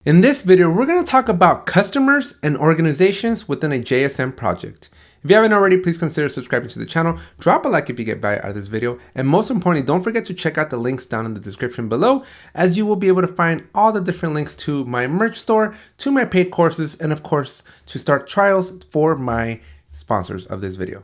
In this video, we're going to talk about customers and organizations within a JSM project. If you haven't already, please consider subscribing to the channel, drop a like if you get value out of this video, and most importantly, don't forget to check out the links down in the description below, as you will be able to find all the different links to my merch store, to my paid courses, and of course, to start trials for my sponsors of this video.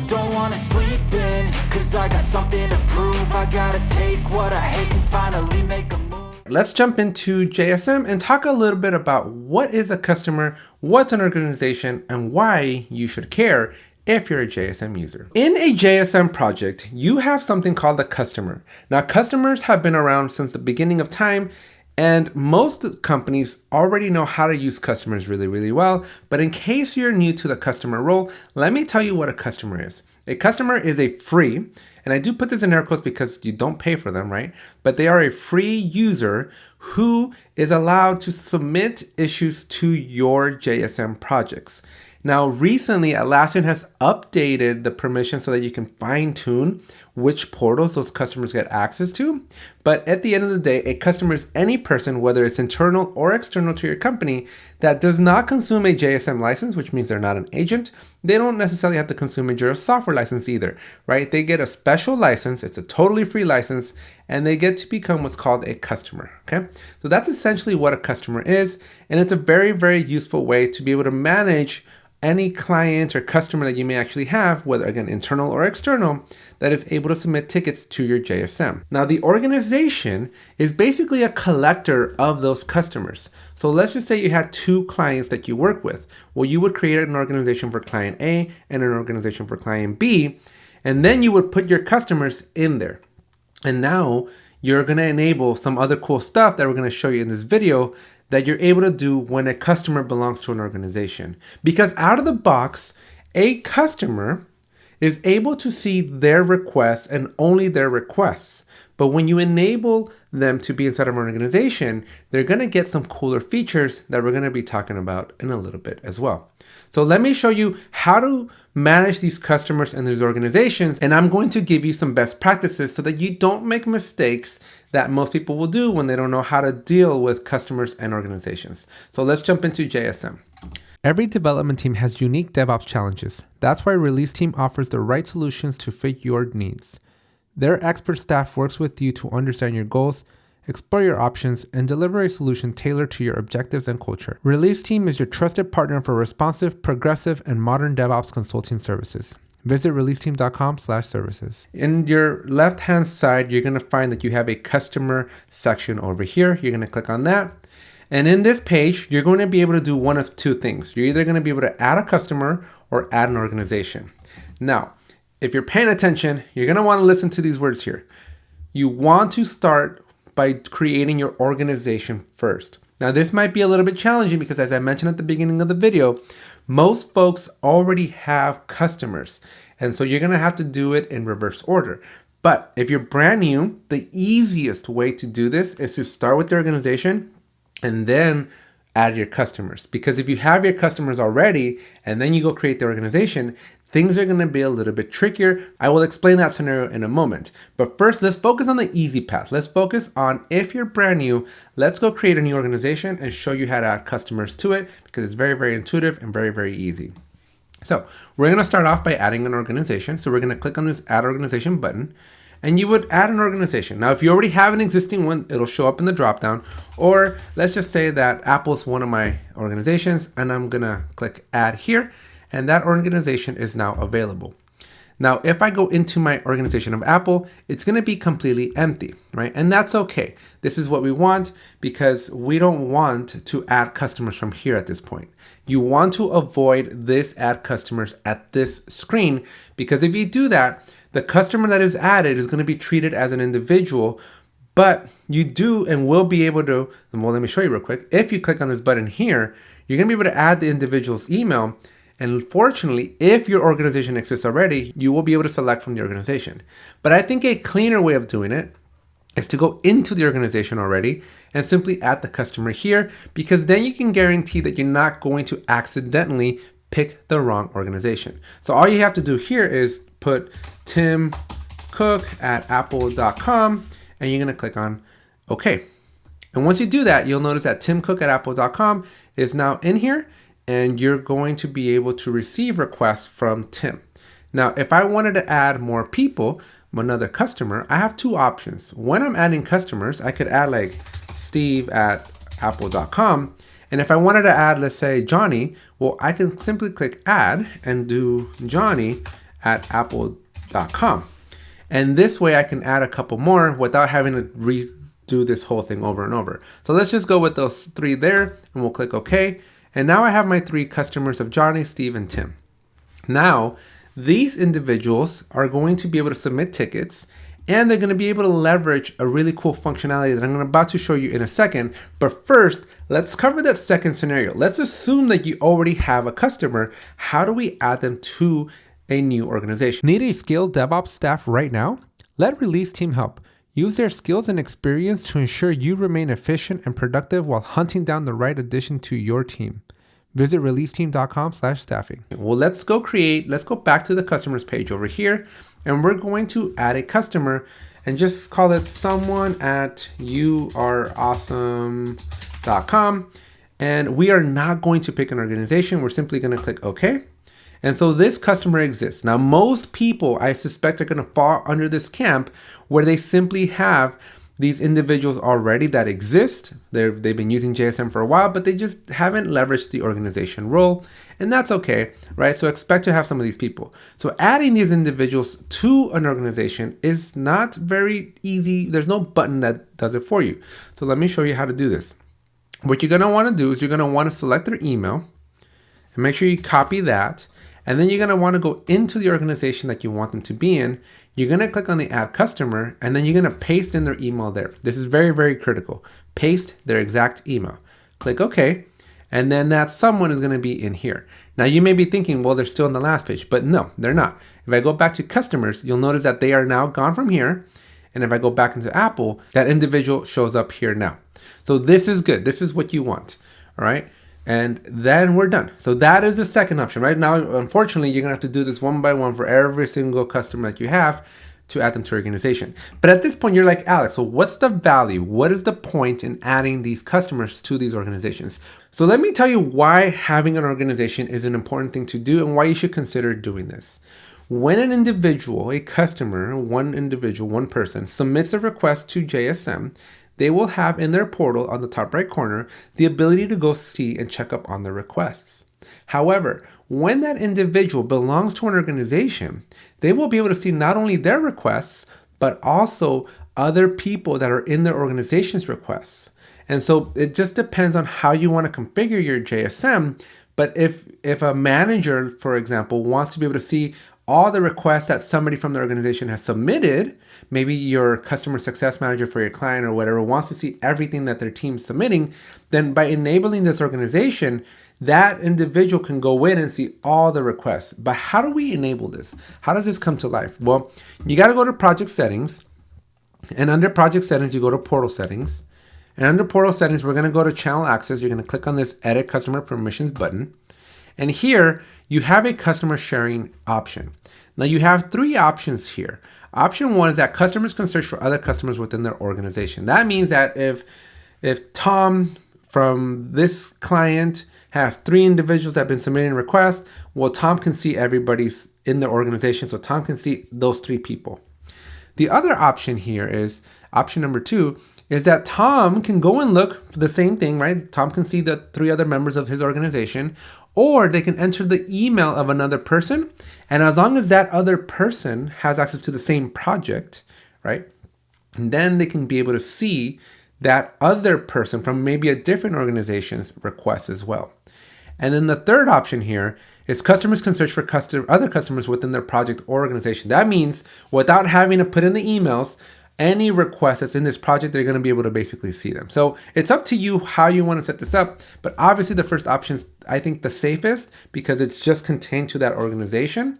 Don't wanna sleep in, cause I got something to prove. I gotta take what I hate and finally make a move. Let's jump into JSM and talk a little bit about what is a customer, what's an organization, and why you should care if you're a JSM user. In a JSM project, you have something called a customer. Now, customers have been around since the beginning of time, and most companies already know how to use customers really well. But in case you're new to the customer role, let me tell you what a customer is. A customer is a free, and I do put this in air quotes because you don't pay for them, right? But they are a free user who is allowed to submit issues to your JSM projects. Now, recently, Atlassian has updated the permission so that you can fine tune which portals those customers get access to. But at the end of the day, a customer is any person, whether it's internal or external to your company, that does not consume a JSM license, which means they're not an agent. They don't necessarily have to consume a Jira software license either, right? They get a special license. It's a totally free license, and they get to become what's called a customer, okay? So that's essentially what a customer is, and it's a very useful way to be able to manage any client or customer that you may actually have, whether again internal or external, that is able to submit tickets to your JSM. Now, the organization is basically a collector of those customers. So let's just say you had two clients that you work with. Well, you would create an organization for client A and an organization for client B, and then you would put your customers in there. And now you're going to enable some other cool stuff that we're going to show you in this video that you're able to do when a customer belongs to an organization. Because out of the box, a customer is able to see their requests and only their requests. But when you enable them to be inside of an organization, they're going to get some cooler features that we're going to be talking about in a little bit as well. So let me show you how to manage these customers and these organizations, and I'm going to give you some best practices so that you don't make mistakes that most people will do when they don't know how to deal with customers and organizations. So let's jump into JSM. Every development team has unique DevOps challenges. That's why Release Team offers the right solutions to fit your needs. Their expert staff works with you to understand your goals, explore your options, and deliver a solution tailored to your objectives and culture. Release Team is your trusted partner for responsive, progressive, and modern DevOps consulting services. Visit releaseteam.com/services. In your left-hand side, you're going to find that you have a customer section over here. You're going to click on that. And in this page, you're going to be able to do one of two things. You're either going to be able to add a customer or add an organization. Now, if you're paying attention, you're going to want to listen to these words here. You want to start by creating your organization first. Now, this might be a little bit challenging because, as I mentioned at the beginning of the video, most folks already have customers. And so you're going to have to do it in reverse order. But if you're brand new, the easiest way to do this is to start with the organization and then add your customers. Because if you have your customers already and then you go create the organization, things are going to be a little bit trickier. I will explain that scenario in a moment. But first, let's focus on the easy path. Let's focus on, if you're brand new, let's go create a new organization and show you how to add customers to it, because it's very intuitive and very easy. So we're going to start off by adding an organization. So we're going to click on this Add Organization button, and you would add an organization. Now, if you already have an existing one, it'll show up in the dropdown. Or let's just say that Apple's one of my organizations, and I'm going to click Add here. And that organization is now available. Now, if I go into my organization of Apple, it's going to be completely empty, right? And that's okay. This is what we want because we don't want to add customers from here at this point. You want to avoid this add customers at this screen, because if you do that, the customer that is added is going to be treated as an individual, but you do and will be able to, well, let me show you real quick. If you click on this button here, you're going to be able to add the individual's email. And fortunately, if your organization exists already, you will be able to select from the organization. But I think a cleaner way of doing it is to go into the organization already and simply add the customer here, because then you can guarantee that you're not going to accidentally pick the wrong organization. So all you have to do here is put Tim Cook at apple.com, and you're going to click on OK. And once you do that, you'll notice that timcook@apple.com is now in here, and you're going to be able to receive requests from Tim. Now, if I wanted to add more people, another customer, I have two options. When I'm adding customers, I could add like steve@apple.com. And if I wanted to add, let's say Johnny, well, I can simply click add and do Johnny@apple.com. And this way I can add a couple more without having to redo this whole thing over and over. So let's just go with those three there, and we'll click OK. And now I have my three customers of Johnny, Steve, and Tim. Now, these individuals are going to be able to submit tickets, and they're going to be able to leverage a really cool functionality that I'm about to show you in a second. But first, let's cover that second scenario. Let's assume that you already have a customer. How do we add them to a new organization? Need a skilled DevOps staff right now? Let Release Team help. Use their skills and experience to ensure you remain efficient and productive while hunting down the right addition to your team. Visit releaseteam.com/staffing. Well, let's go back to the customers page over here, and we're going to add a customer and just call it someone@youareawesome.com. And we are not going to pick an organization. We're simply going to click OK. And so this customer exists. Now, most people, I suspect, are going to fall under this camp where they simply have these individuals already that exist. They've been using JSM for a while, but they just haven't leveraged the organization role. And that's okay, right? So expect to have some of these people. So adding these individuals to an organization is not very easy. There's no button that does it for you. So let me show you how to do this. What you're going to want to do is you're going to want to select their email and make sure you copy that. And then you're going to want to go into the organization that you want them to be in. You're going to click on the add customer, and then you're going to paste in their email there. This is very, very critical. Paste their exact email. Click OK. And then that someone is going to be in here. Now you may be thinking, well, they're still on the last page, but no, they're not. If I go back to customers, you'll notice that they are now gone from here. And if I go back into Apple, that individual shows up here now. So this is good. This is what you want. All right. And then we're done. So that is the second option. Right now, unfortunately, you're going to have to do this one by one for every single customer that you have to add them to your organization. But at this point, you're like, Alex, so what's the value? What is the point in adding these customers to these organizations? So let me tell you why having an organization is an important thing to do and why you should consider doing this. When an individual, a customer, one person submits a request to JSM, they will have in their portal on the top right corner the ability to go see and check up on their requests. However, when that individual belongs to an organization, they will be able to see not only their requests, but also other people that are in their organization's requests. And so it just depends on how you want to configure your JSM. But if a manager, for example, wants to be able to see all the requests that somebody from the organization has submitted, maybe your customer success manager for your client or whatever wants to see everything that their team's submitting, then by enabling this organization, that individual can go in and see all the requests. But how do we enable this? How does this come to life? Well, you got to go to project settings, and under project settings, you go to portal settings. And under portal settings, we're going to go to channel access. You're going to click on this edit customer permissions button. And here you have a customer sharing option. Now you have three options here. Option one is that customers can search for other customers within their organization. That means that if Tom from this client has three individuals that have been submitting requests, well, Tom can see everybody's in the organization, so Tom can see those three people. The other option here is option number two, is that Tom can go and look for the same thing, right? Tom can see the three other members of his organization, or they can enter the email of another person. And as long as that other person has access to the same project, right? And then they can be able to see that other person from maybe a different organization's request as well. And then the third option here is customers can search for other customers within their project or organization. That means without having to put in the emails, any request that's in this project, they're going to be able to basically see them. So it's up to you how you want to set this up. But obviously the first option is, I think, the safest because it's just contained to that organization.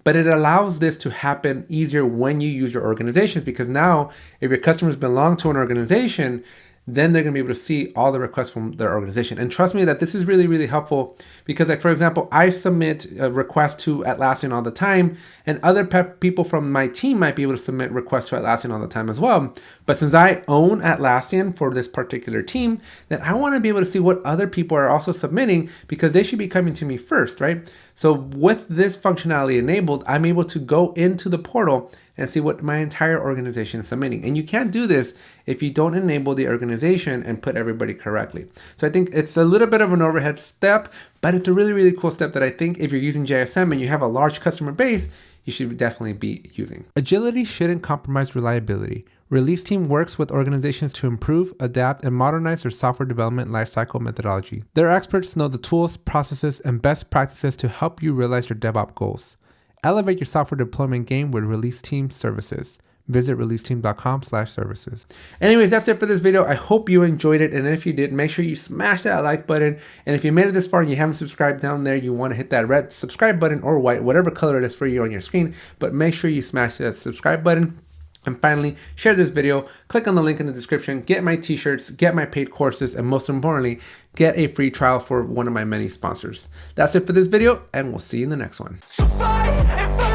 But it allows this to happen easier when you use your organizations, because now if your customers belong to an organization, then they're going to be able to see all the requests from their organization. And trust me that this is really, really helpful because, like, for example, I submit requests to Atlassian all the time, and other people from my team might be able to submit requests to Atlassian all the time as well. But since I own Atlassian for this particular team, then I want to be able to see what other people are also submitting because they should be coming to me first, right? So with this functionality enabled, I'm able to go into the portal and see what my entire organization is submitting. And you can't do this if you don't enable the organization and put everybody correctly. So I think it's a little bit of an overhead step, but it's a really, really cool step that I think if you're using JSM and you have a large customer base, you should definitely be using. Agility shouldn't compromise reliability. Release Team works with organizations to improve, adapt, and modernize their software development lifecycle methodology. Their experts know the tools, processes, and best practices to help you realize your DevOps goals. Elevate your software deployment game with Release Team services. Visit releaseteam.com/services. Anyways, that's it for this video. I hope you enjoyed it. And if you did, make sure you smash that like button. And if you made it this far and you haven't subscribed down there, you want to hit that red subscribe button or white, whatever color it is for you on your screen. But make sure you smash that subscribe button. And finally, share this video, click on the link in the description, get my t-shirts, get my paid courses, and most importantly, get a free trial for one of my many sponsors. That's it for this video, and we'll see you in the next one. So fight and fight.